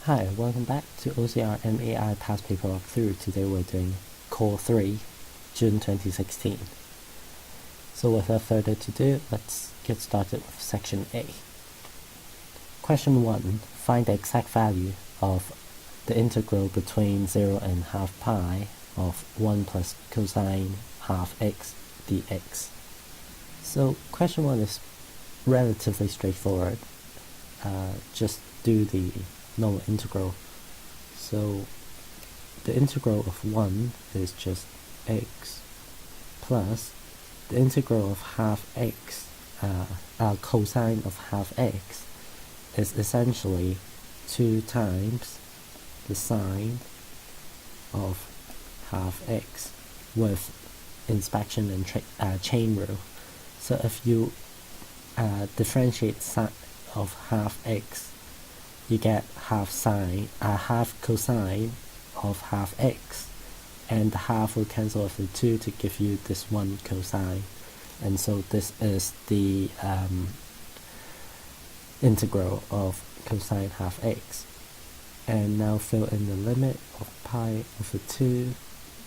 Hi, welcome back to OCR MEI past paper walkthrough. Today we're doing Core 3, June 2016. So without further ado, let's get started with Section A. Question 1. Find the exact value of the integral between 0 and half pi of 1 plus cosine half x dx. So question 1 is relatively straightforward. Just do the normal integral. So the integral of 1 is just x plus the integral of half x, cosine of half x is essentially 2 times the sine of half x with inspection and chain rule. So if you differentiate sine of half x, you get half cosine of half x, and the half will cancel with the 2 to give you this 1 cosine, and so this is the integral of cosine half x. And now fill in the limit of pi over 2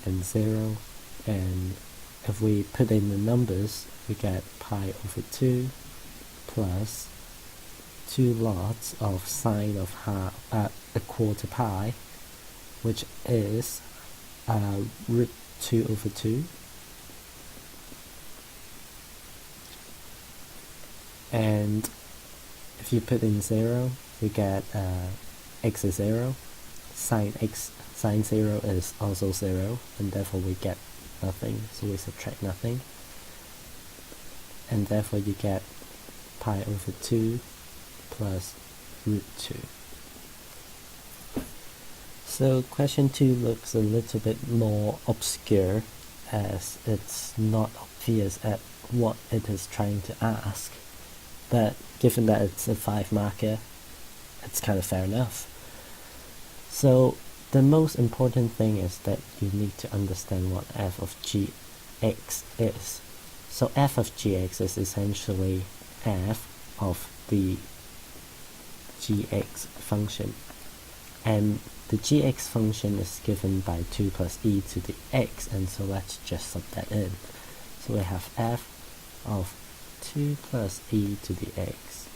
and 0, and if we put in the numbers, we get pi over 2 plus 2 lots of sine of a quarter pi, which is root 2 over 2, and if you put in 0, we get x is 0, sine 0 is also 0, and therefore we get nothing, so we subtract nothing, and therefore you get pi over 2 plus root 2. So question 2 looks a little bit more obscure, as it's not obvious at what it is trying to ask, but given that it's a 5 marker, it's kind of fair enough. So the most important thing is that you need to understand what f of gx is. So f of gx is essentially f of the gx function, and the gx function is given by 2 plus e to the x, and so let's just sub that in. So we have f of 2 plus e to the x,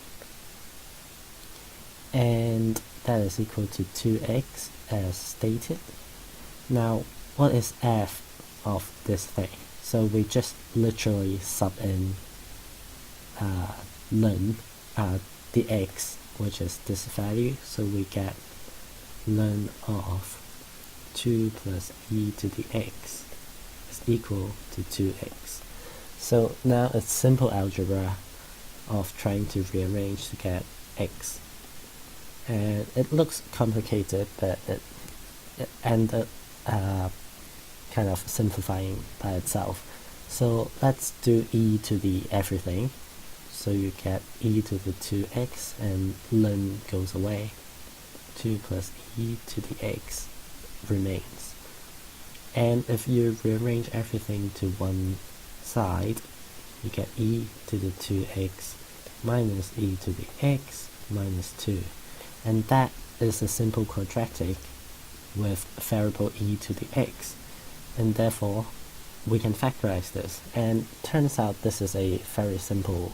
and that is equal to 2x as stated. Now what is f of this thing? So we just literally sub in ln the x, which is this value, so we get ln of 2 plus e to the x is equal to 2x. So now it's simple algebra of trying to rearrange to get x, and it looks complicated, but it ended kind of simplifying by itself. So let's do e to the everything. So you get e to the 2x, and ln goes away. 2 plus e to the x remains. And if you rearrange everything to one side, you get e to the 2x minus e to the x minus 2. And that is a simple quadratic with variable e to the x. And therefore, we can factorize this. And turns out this is a very simple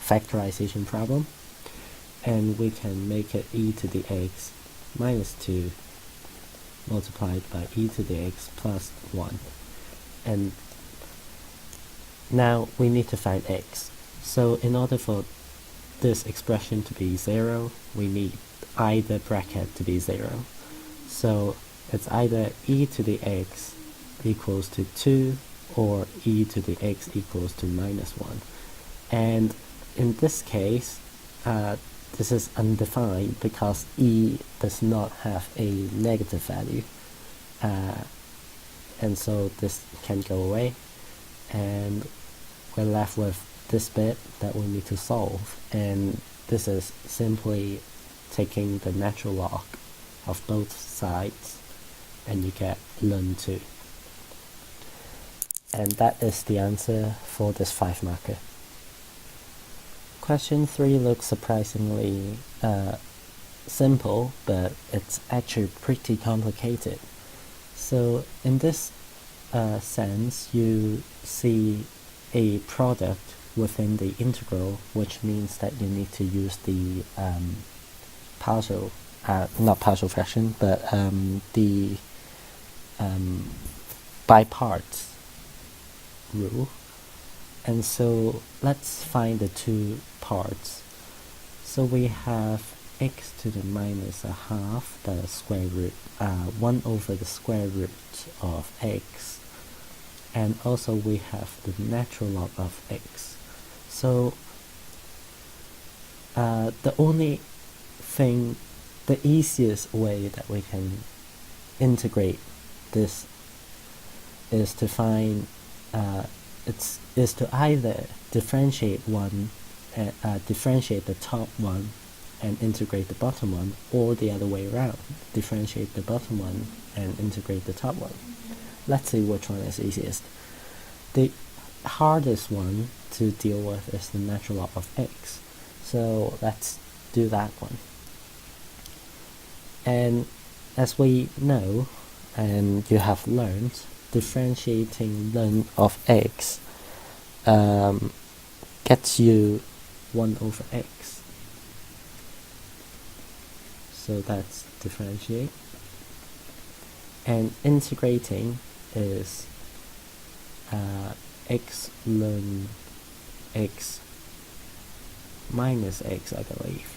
factorization problem, and we can make it e to the x minus 2 multiplied by e to the x plus 1. And now we need to find x. So in order for this expression to be 0, we need either bracket to be 0. So it's either e to the x equals to 2 or e to the x equals to minus 1. And in this case, this is undefined because e does not have a negative value, and so this can go away, and we're left with this bit that we need to solve, and this is simply taking the natural log of both sides, and you get ln 2. And that is the answer for this 5 marker. Question 3 looks surprisingly simple, but it's actually pretty complicated. So in this sense, you see a product within the integral, which means that you need to use the partial, not partial fraction, but the by parts rule. And so let's find the two parts. So we have x to the minus a half, the square root, 1 over the square root of x, and also we have the natural log of x. So the only thing, the easiest way that we can integrate this is to find is to either differentiate differentiate the top one and integrate the bottom one, or the other way around, differentiate the bottom one and integrate the top one. Let's see which one is easiest. The hardest one to deal with is the natural log of x. So let's do that one. And as we know, and you have learned, differentiating ln of x gets you 1 over x. So that's differentiate. And integrating is x ln x minus x, I believe.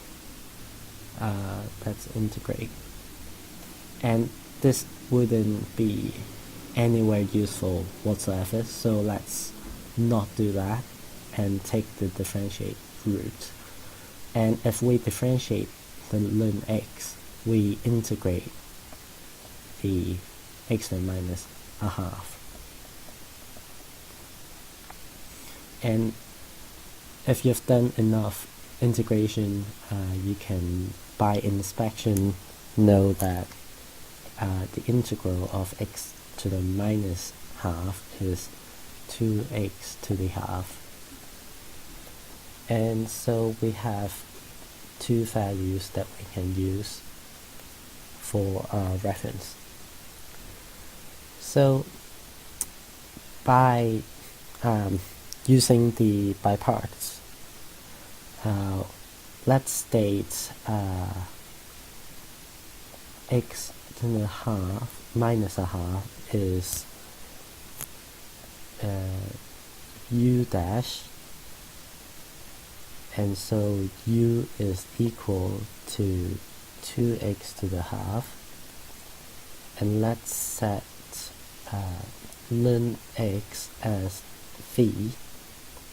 That's integrate. And this wouldn't be anywhere useful whatsoever, so let's not do that and take the differentiate route. And if we differentiate the ln x, we integrate the x ln minus a half. And if you've done enough integration, you can by inspection know that the integral of x to the minus half is 2x to the half. And so we have two values that we can use for our reference. So by using the by parts, let's state x to the half minus a half is u dash, and so u is equal to 2x to the half, and let's set ln x as phi,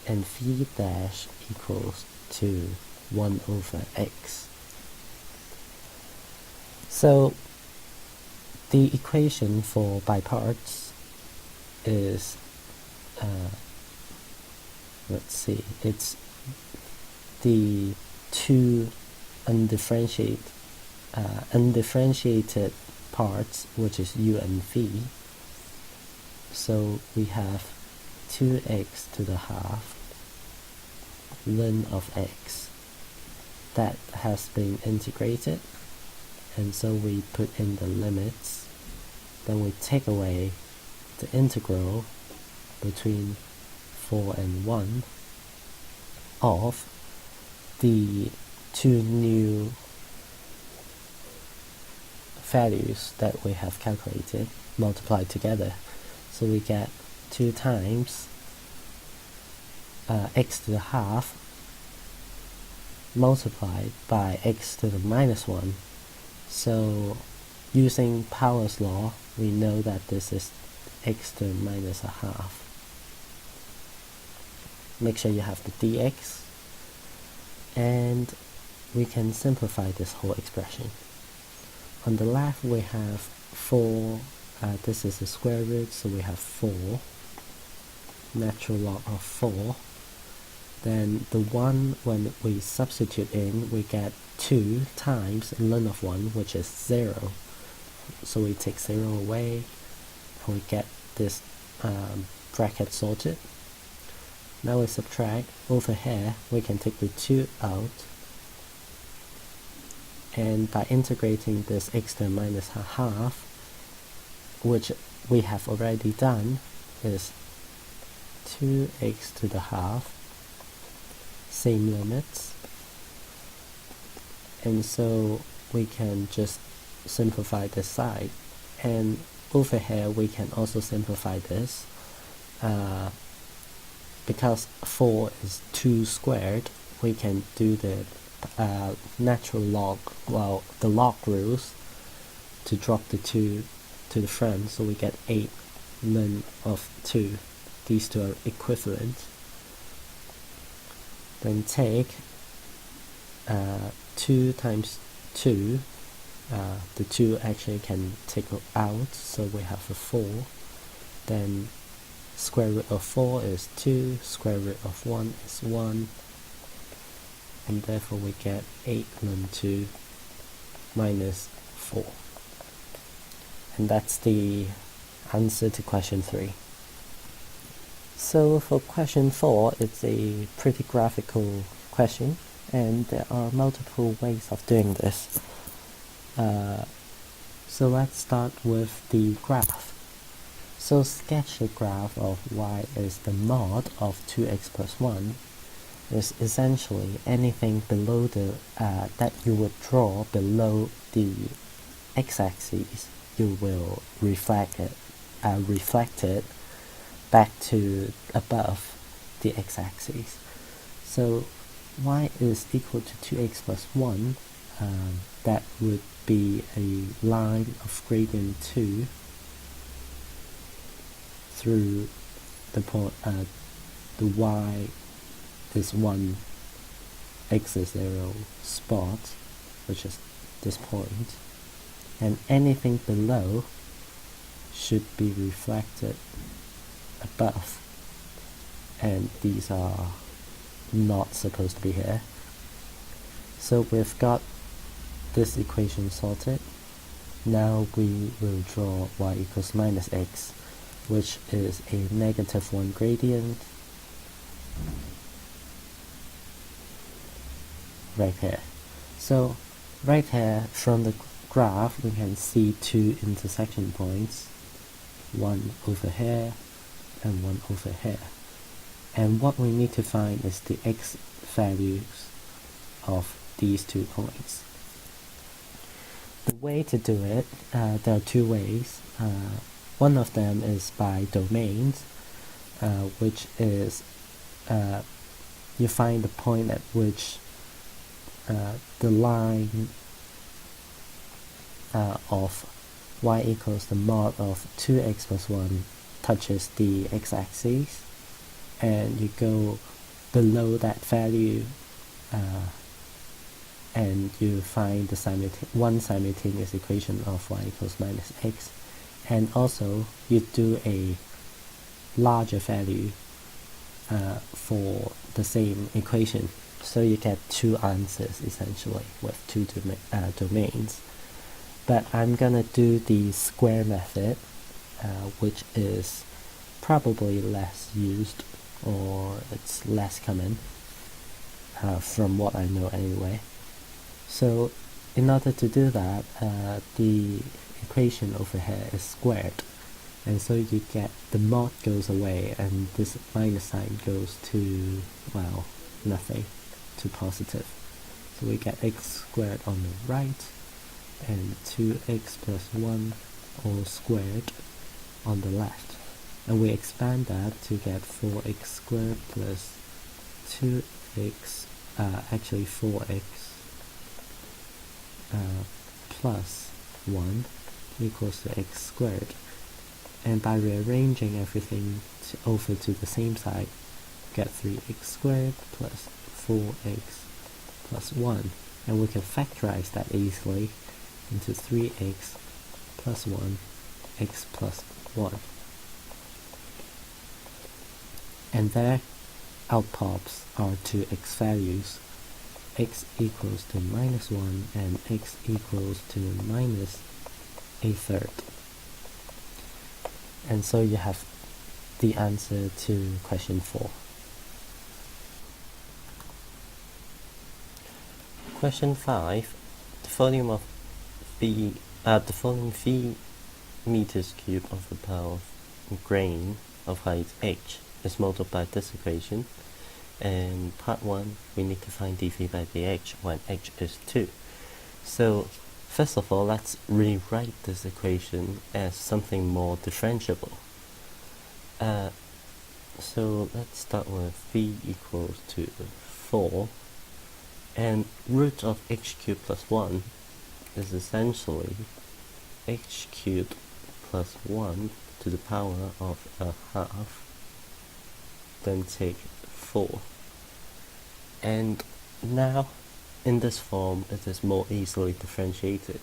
and phi dash equals to 1 over x. So the equation for by parts is let's see, it's the two undifferentiated parts, which is u and phi. So we have 2x to the half ln of x that has been integrated, and so we put in the limits, then we take away the integral between 4 and 1 of the two new values that we have calculated multiplied together. So we get 2 times x to the half multiplied by x to the minus 1. So using Powell's law, we know that this is x to the minus a half. Make sure you have the dx, and we can simplify this whole expression. On the left we have 4, this is the square root, so we have 4, natural log of 4. Then the 1, when we substitute in, we get 2 times ln of 1, which is 0. So we take 0 away, and we get this bracket sorted. Now we subtract. Over here, we can take the 2 out, And by integrating this x to the minus half, which we have already done, is 2x to the half, same limits, and so we can just simplify this side. And over here we can also simplify this, because 4 is 2 squared, we can do the natural log, well, the log rules, to drop the 2 to the front, so we get 8 ln of 2. These two are equivalent. Then take 2 times 2, the 2 actually can take out, so we have a 4. Then square root of 4 is 2, square root of 1 is 1, and therefore we get 8 ln 2 minus 4. And that's the answer to question 3. So for question 4, it's a pretty graphical question, and there are multiple ways of doing this. So let's start with the graph. So sketch the graph of y is the mod of 2x plus 1 is essentially anything below the that you would draw below the x-axis, you will reflect it back to above the x-axis. So y is equal to 2x plus 1, that would be a line of gradient 2 through the point, the y is 1, x is 0 spot, which is this point, and anything below should be reflected above, and these are not supposed to be here. So we've got this equation sorted. Now we will draw y equals minus x, which is a -1 gradient right here. So right here from the graph we can see 2 intersection points, one over here and one over here, and what we need to find is the x values of these 2 points. The way to do it, there are 2 ways. One of them is by domains, which is you find the point at which the line of y equals the mod of 2x plus 1 touches the x-axis, and you go below that value and you find the simultaneous equation of y equals minus x, and also you do a larger value for the same equation, so you get 2 answers essentially with 2 domains. But I'm gonna do the square method, which is probably less used, or it's less common from what I know anyway. So in order to do that, the equation over here is squared, and so you get the mod goes away and this minus sign goes to, well, nothing, to positive. So we get x squared on the right and 2x plus 1 all squared on the left, and we expand that to get 4x squared plus 2x, actually 4x plus 1 equals to x squared, and by rearranging everything over to the same side, get 3x squared plus 4x plus 1, and we can factorize that easily into 3x plus 1 x plus 1, and there out pops our 2 x values, x equals to minus 1 and x equals to minus a third. And so you have the answer to question 4. Question 5. the volume of the volume v meters cubed of the power of grain of height h is multiplied by this equation. And part 1, we need to find dv by dh when h is 2. So first of all, let's rewrite this equation as something more differentiable. So let's start with v equals to 4, and root of h cubed plus 1 is essentially h cubed plus 1 to the power of a half, then take 4. And now in this form it is more easily differentiated.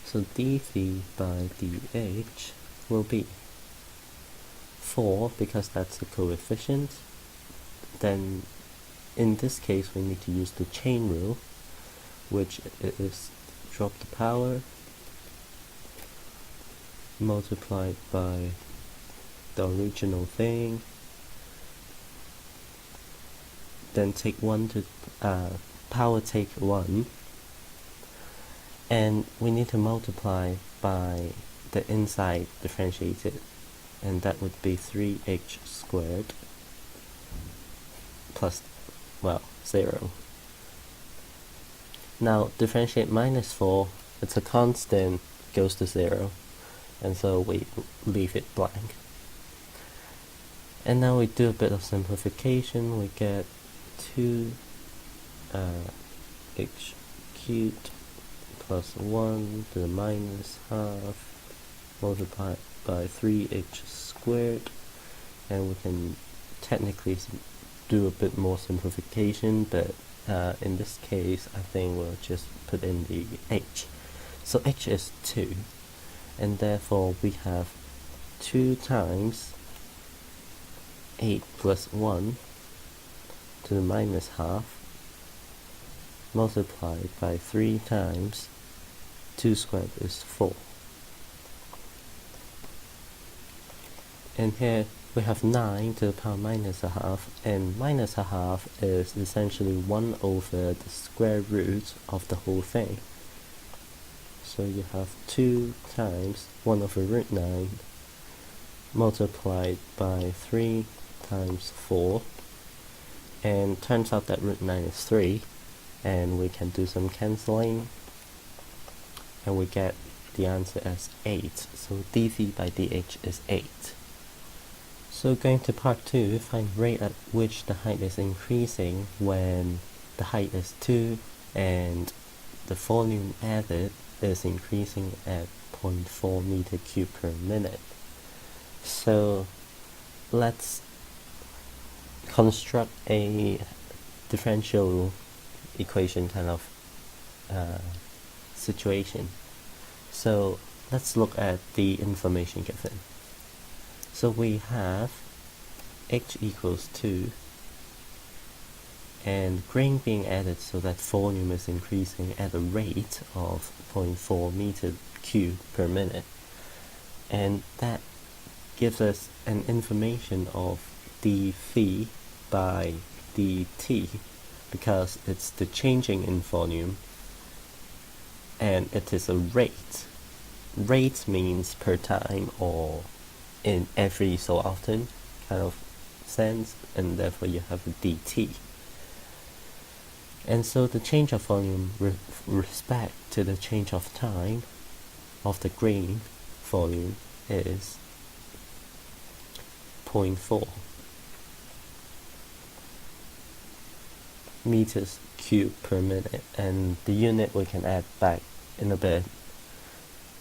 So dv by dh will be 4, because that's the coefficient. Then in this case we need to use the chain rule, which is drop the power multiplied by the original thing, then take 1 to power take 1, and we need to multiply by the inside differentiated, and that would be 3h squared plus, well, 0. Now differentiate minus 4, it's a constant, goes to 0, and so we leave it blank. And now we do a bit of simplification. We get 2 h cubed plus 1 to the minus half multiplied by 3h squared, and we can technically do a bit more simplification, but in this case I think we'll just put in the h. So h is 2, and therefore we have 2 times 8 plus 1 to the minus half multiplied by 3 times 2 squared is 4. And here we have 9 to the power minus a half, and minus a half is essentially 1 over the square root of the whole thing. So you have 2 times 1 over root 9 multiplied by 3 times 4, and turns out that root 9 is 3, and we can do some cancelling, and we get the answer as 8. So dv by dh is 8. So going to part 2, find rate at which the height is increasing when the height is 2 and the volume added is increasing at 0.4 meter cubed per minute. So let's construct a differential equation kind of situation. So let's look at the information given. So we have h equals 2 and grain being added, so that volume is increasing at a rate of 0.4 meter cubed per minute, and that gives us an information of dv by dt, because it's the changing in volume and it is a rate. Rate means per time or in every so often kind of sense, and therefore you have a dt. And so the change of volume with respect to the change of time of the grain volume is 0.4 meters cubed per minute, and the unit we can add back in a bit.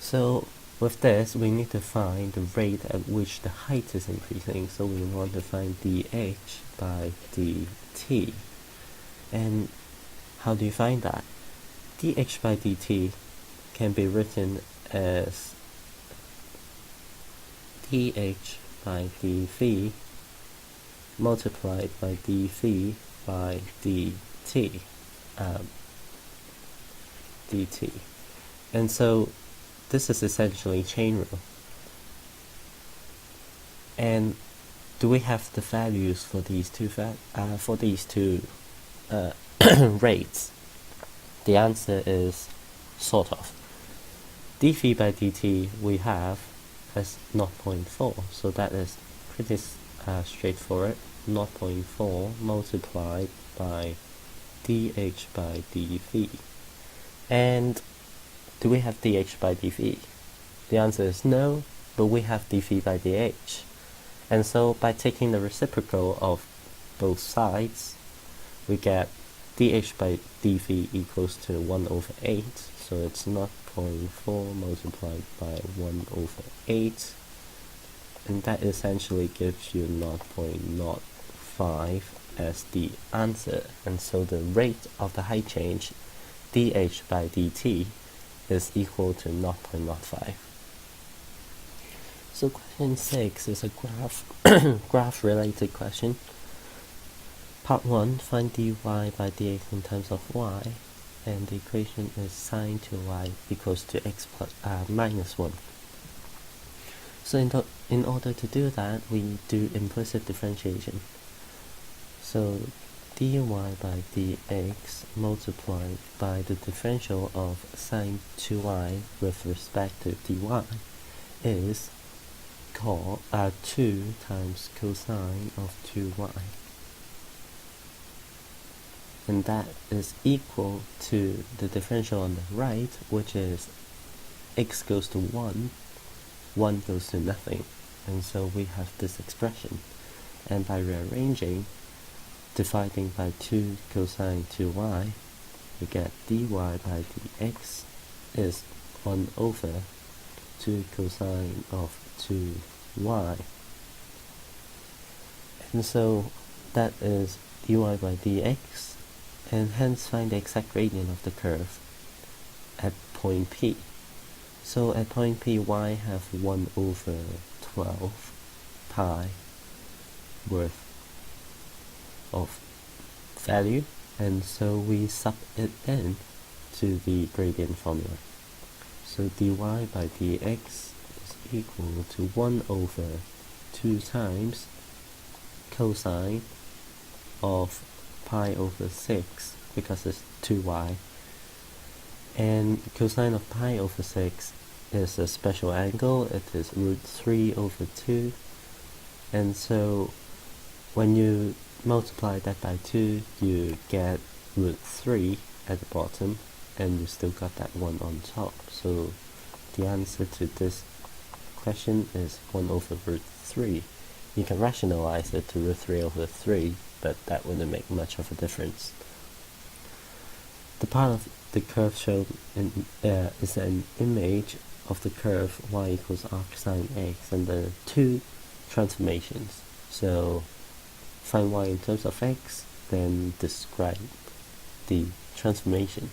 So with this, we need to find the rate at which the height is increasing, so we want to find dh by dt. And how do you find that? dh by dt can be written as dh by dv multiplied by dv by dt. dt. And so this is essentially chain rule. And do we have the values for these two rates? The answer is sort of. dv by dt we have as 0.4, so that is pretty straightforward. 0.4 multiplied by dh by dv. And do we have dh by dv? The answer is no, but we have dv by dh. And so by taking the reciprocal of both sides, we get dh by dv equals to 1 over 8, so it's 0.4 multiplied by 1 over 8, and that essentially gives you 0.05 as the answer. And so the rate of the height change dh by dt is equal to 0.05. So question 6 is a graph related question. Part 1, find dy by dx in terms of y, and the equation is sine 2y equals to x plus minus 1. So in order to do that, we do implicit differentiation. So dy by dx multiplied by the differential of sine 2y with respect to dy is 2 times cosine of 2y. And that is equal to the differential on the right, which is x goes to 1, 1 goes to nothing. And so we have this expression. And by rearranging, dividing by 2 cosine 2y, we get dy by dx is 1 over 2 cosine of 2y. And so that is dy by dx, and hence find the exact gradient of the curve at point P. So at point P, y have 1 over 12 pi worth of value, and so we sub it in to the gradient formula. So dy by dx is equal to 1 over 2 times cosine of pi over 6, because it's 2y, and cosine of pi over 6 is a special angle. It is root 3 over 2, and so when you multiply that by 2, you get root 3 at the bottom, and you still got that 1 on top. So the answer to this question is 1 over root 3. You can rationalize it to root 3 over 3, but that wouldn't make much of a difference. The part of the curve shown is an image of the curve y equals arc sine x, and there are 2 transformations. So find y in terms of x, then describe the transformation.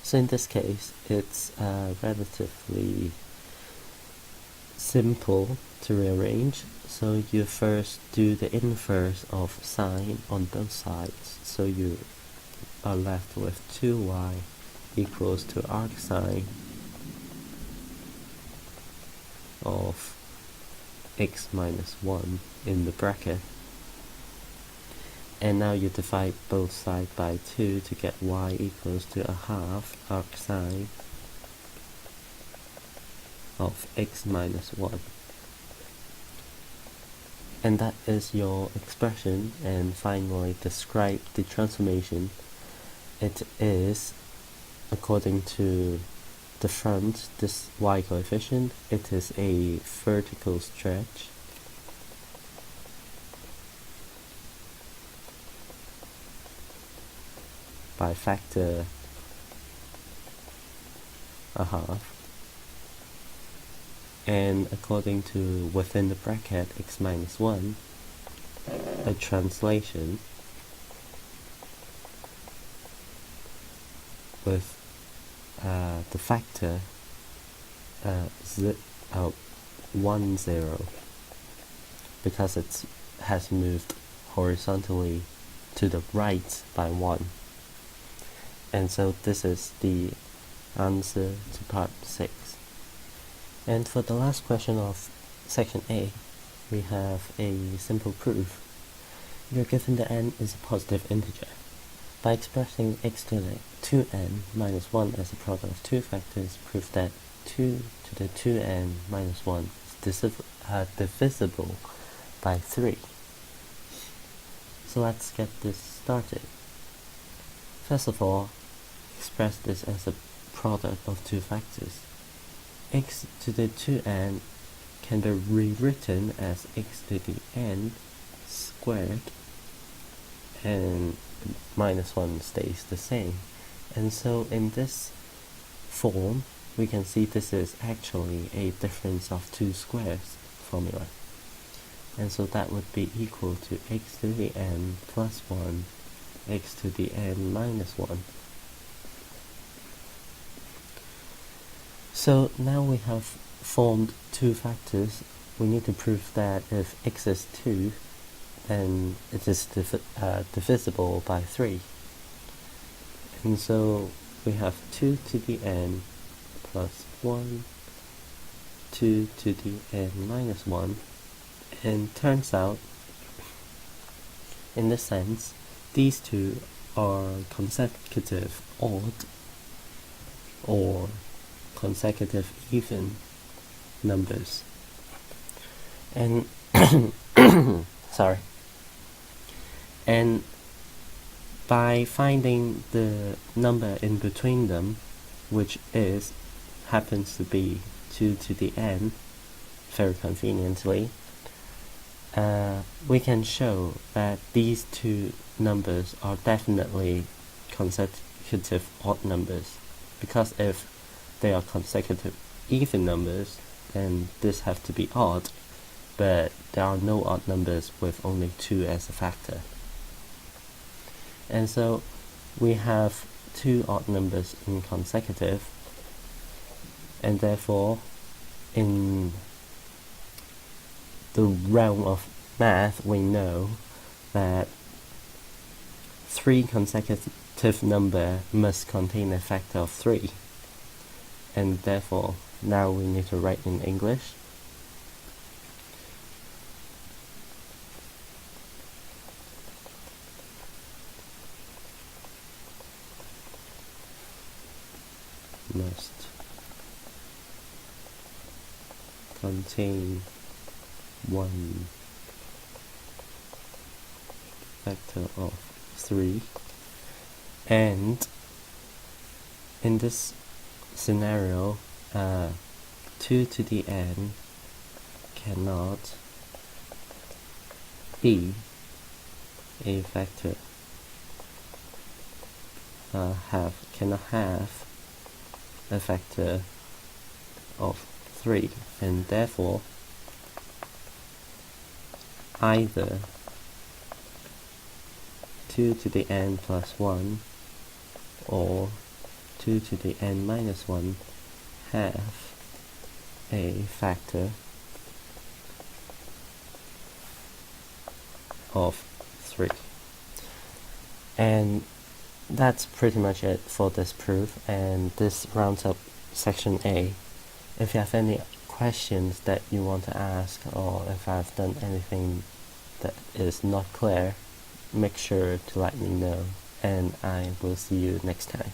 So in this case, it's relatively simple to rearrange. So you first do the inverse of sine on both sides. So you are left with 2y equals to arc sine of x minus 1 in the bracket. And now you divide both sides by 2 to get y equals to a half arc sine of x minus 1. And that is your expression. And finally, describe the transformation. It is, according to the front, this y coefficient, it is a vertical stretch by factor a half, and according to within the bracket x minus 1, a translation with the factor 1, 0, because it has moved horizontally to the right by 1. And so this is the answer to part 6. And for the last question of section A, we have a simple proof. You're given the n is a positive integer. By expressing x to the 2n minus 1 as a product of two factors, prove that 2 to the 2n minus 1 is divisible by 3. So let's get this started. First of all, express this as a product of two factors. X to the 2n can be rewritten as x to the n squared, and minus 1 stays the same. And so in this form, we can see this is actually a difference of two squares formula. And so that would be equal to x to the n plus 1, x to the n minus 1. So now we have formed two factors. We need to prove that if x is 2, then it is divisible by 3. And so we have 2 to the n plus 1, 2 to the n minus 1. And turns out, in this sense, these two are consecutive odd or consecutive even numbers. And sorry. And by finding the number in between them, which happens to be 2 to the n, very conveniently, we can show that these two numbers are definitely consecutive odd numbers, because if they are consecutive even numbers, then this have to be odd, but there are no odd numbers with only 2 as a factor. And so we have two odd numbers in consecutive, and therefore in the realm of math we know that 3 consecutive number must contain a factor of 3, and therefore now we need to write in English. Must contain one factor of 3, and in this scenario 2 to the n cannot be a factor, cannot have a factor of 3, and therefore either 2 to the n plus 1 or 2 to the n minus 1 have a factor of 3. And that's pretty much it for this proof, and this rounds up section A. If you have any questions that you want to ask, or if I've done anything that is not clear, make sure to let me know, and I will see you next time.